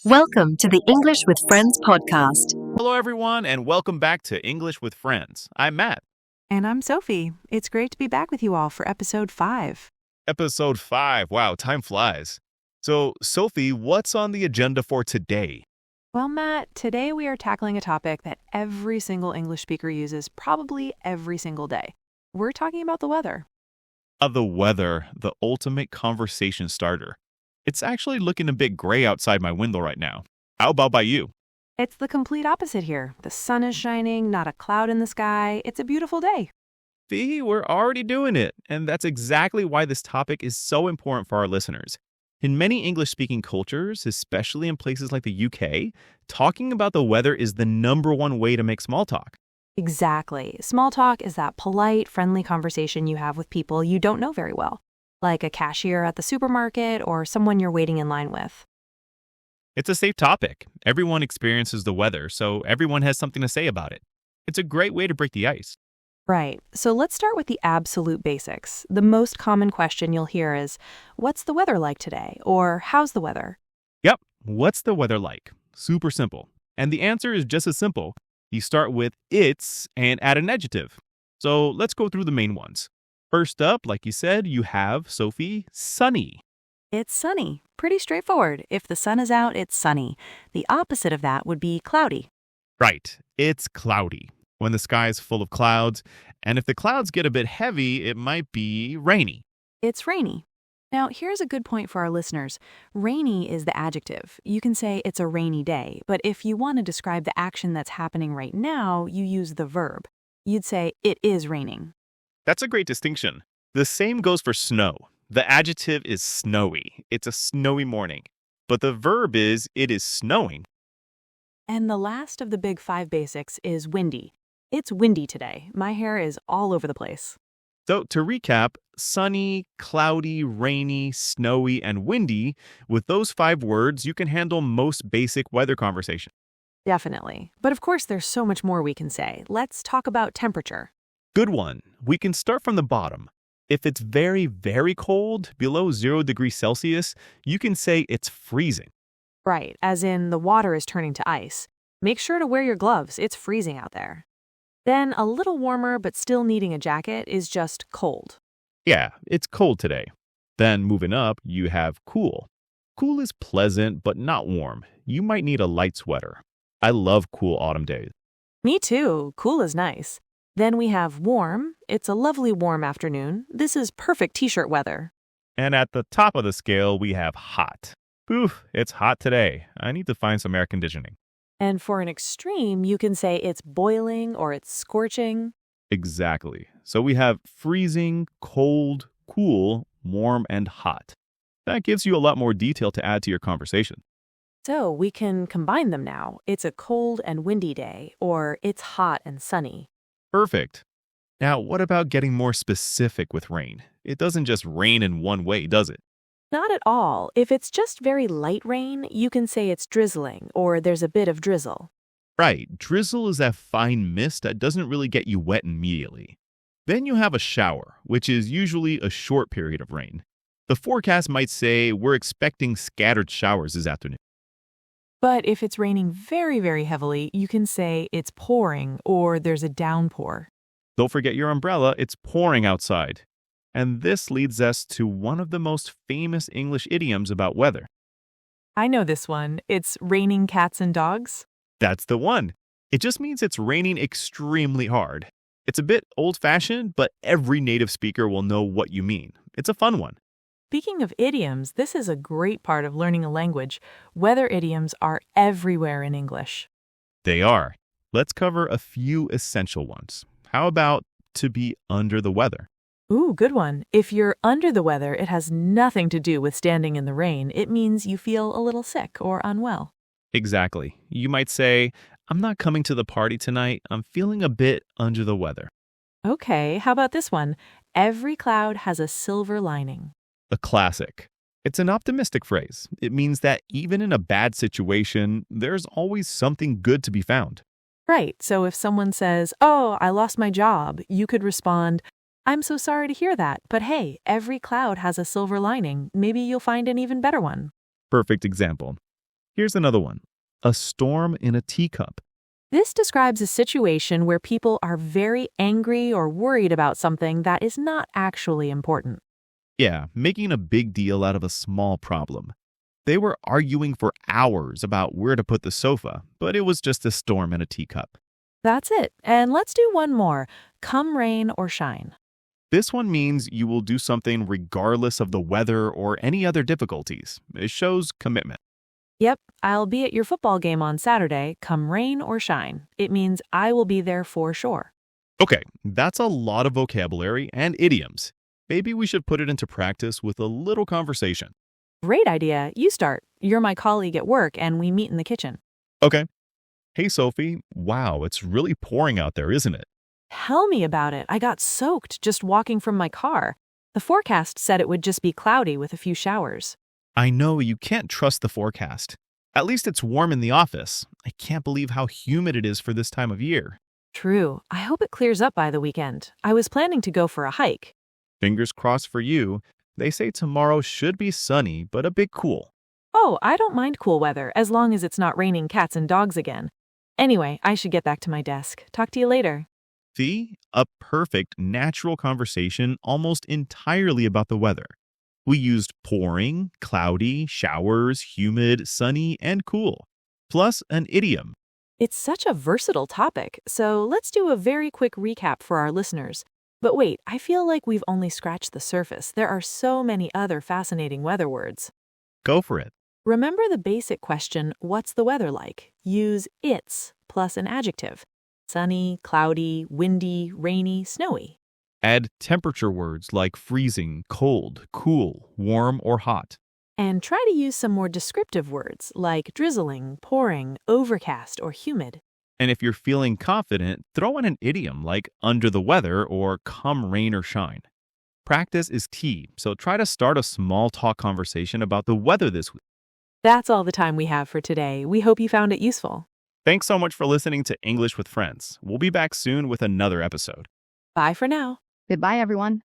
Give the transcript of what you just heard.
Welcome to the English with Friends podcast. Hello, everyone, and welcome back to English with Friends. I'm Matt. And I'm Sophie. It's great to be back with you all for episode 5. Episode 5. Wow, time flies. So, Sophie, what's on the agenda for today? Well, Matt, today we are tackling a topic that every single English speaker uses probably every single day. We're talking about the weather. The weather, the ultimate conversation starter. It's actually looking a bit gray outside my window right now. How about by you? It's the complete opposite here. The sun is shining, not a cloud in the sky. It's a beautiful day. See, we're already doing it, and that's exactly why this topic is so important for our listeners. In many English-speaking cultures, especially in places like the UK, talking about the weather is the number one way to make small talk. Exactly. Small talk is that polite, friendly conversation you have with people you don't know very well, like a cashier at the supermarket or someone you're waiting in line with. It's a safe topic. Everyone experiences the weather, so everyone has something to say about it. It's a great way to break the ice. Right. So let's start with the absolute basics. The most common question you'll hear is, what's the weather like today? Or how's the weather? Yep, what's the weather like? Super simple. And the answer is just as simple. You start with it's and add an adjective. So let's go through the main ones. First up, like you said, you have, Sophie, sunny. It's sunny. Pretty straightforward. If the sun is out, it's sunny. The opposite of that would be cloudy. Right, it's cloudy. When the sky is full of clouds, and if the clouds get a bit heavy, it might be rainy. It's rainy. Now, here's a good point for our listeners. Rainy is the adjective. You can say it's a rainy day, but if you want to describe the action that's happening right now, you use the verb. You'd say it is raining. That's a great distinction. The same goes for snow. The adjective is snowy. It's a snowy morning. But the verb is it is snowing. And the last of the big 5 basics is windy. It's windy today. My hair is all over the place. So to recap, sunny, cloudy, rainy, snowy, and windy, with those 5 words, you can handle most basic weather conversation. Definitely. But of course, there's so much more we can say. Let's talk about temperature. Good one. We can start from the bottom. If it's very, very cold, below 0 degrees Celsius, you can say it's freezing. Right, as in the water is turning to ice. Make sure to wear your gloves. It's freezing out there. Then a little warmer but still needing a jacket is just cold. Yeah, it's cold today. Then moving up, you have cool. Cool is pleasant but not warm. You might need a light sweater. I love cool autumn days. Me too. Cool is nice. Then we have warm. It's a lovely warm afternoon. This is perfect t-shirt weather. And at the top of the scale, we have hot. Oof, it's hot today. I need to find some air conditioning. And for an extreme, you can say it's boiling or it's scorching. Exactly. So we have freezing, cold, cool, warm, and hot. That gives you a lot more detail to add to your conversation. So we can combine them now. It's a cold and windy day, or it's hot and sunny. Perfect. Now, what about getting more specific with rain? It doesn't just rain in one way, does it? Not at all. If it's just very light rain, you can say it's drizzling or there's a bit of drizzle. Right. Drizzle is that fine mist that doesn't really get you wet immediately. Then you have a shower, which is usually a short period of rain. The forecast might say we're expecting scattered showers this afternoon. But if it's raining very, very heavily, you can say it's pouring or there's a downpour. Don't forget your umbrella, it's pouring outside. And this leads us to one of the most famous English idioms about weather. I know this one. It's raining cats and dogs. That's the one. It just means it's raining extremely hard. It's a bit old-fashioned, but every native speaker will know what you mean. It's a fun one. Speaking of idioms, this is a great part of learning a language. Weather idioms are everywhere in English. They are. Let's cover a few essential ones. How about to be under the weather? Ooh, good one. If you're under the weather, it has nothing to do with standing in the rain. It means you feel a little sick or unwell. Exactly. You might say, I'm not coming to the party tonight. I'm feeling a bit under the weather. Okay, how about this one? Every cloud has a silver lining. A classic. It's an optimistic phrase. It means that even in a bad situation, there's always something good to be found. Right, so if someone says, "Oh, I lost my job," you could respond, "I'm so sorry to hear that, but hey, every cloud has a silver lining. Maybe you'll find an even better one." Perfect example. Here's another one. A storm in a teacup. This describes a situation where people are very angry or worried about something that is not actually important. Yeah, making a big deal out of a small problem. They were arguing for hours about where to put the sofa, but it was just a storm in a teacup. That's it. And let's do one more. Come rain or shine. This one means you will do something regardless of the weather or any other difficulties. It shows commitment. Yep, I'll be at your football game on Saturday, come rain or shine. It means I will be there for sure. Okay, that's a lot of vocabulary and idioms. Maybe we should put it into practice with a little conversation. Great idea. You start. You're my colleague at work and we meet in the kitchen. Okay. Hey, Sophie. Wow, it's really pouring out there, isn't it? Tell me about it. I got soaked just walking from my car. The forecast said it would just be cloudy with a few showers. I know you can't trust the forecast. At least it's warm in the office. I can't believe how humid it is for this time of year. True. I hope it clears up by the weekend. I was planning to go for a hike. Fingers crossed for you. They say tomorrow should be sunny, but a bit cool. Oh, I don't mind cool weather as long as it's not raining cats and dogs again. Anyway, I should get back to my desk. Talk to you later. See? A perfect, natural conversation almost entirely about the weather. We used pouring, cloudy, showers, humid, sunny, and cool. Plus an idiom. It's such a versatile topic, so let's do a very quick recap for our listeners. But wait, I feel like we've only scratched the surface. There are so many other fascinating weather words. Go for it. Remember the basic question, what's the weather like? Use it's plus an adjective. Sunny, cloudy, windy, rainy, snowy. Add temperature words like freezing, cold, cool, warm, or hot. And try to use some more descriptive words like drizzling, pouring, overcast, or humid. And if you're feeling confident, throw in an idiom like under the weather or come rain or shine. Practice is key, so try to start a small talk conversation about the weather this week. That's all the time we have for today. We hope you found it useful. Thanks so much for listening to English with Friends. We'll be back soon with another episode. Bye for now. Goodbye, everyone.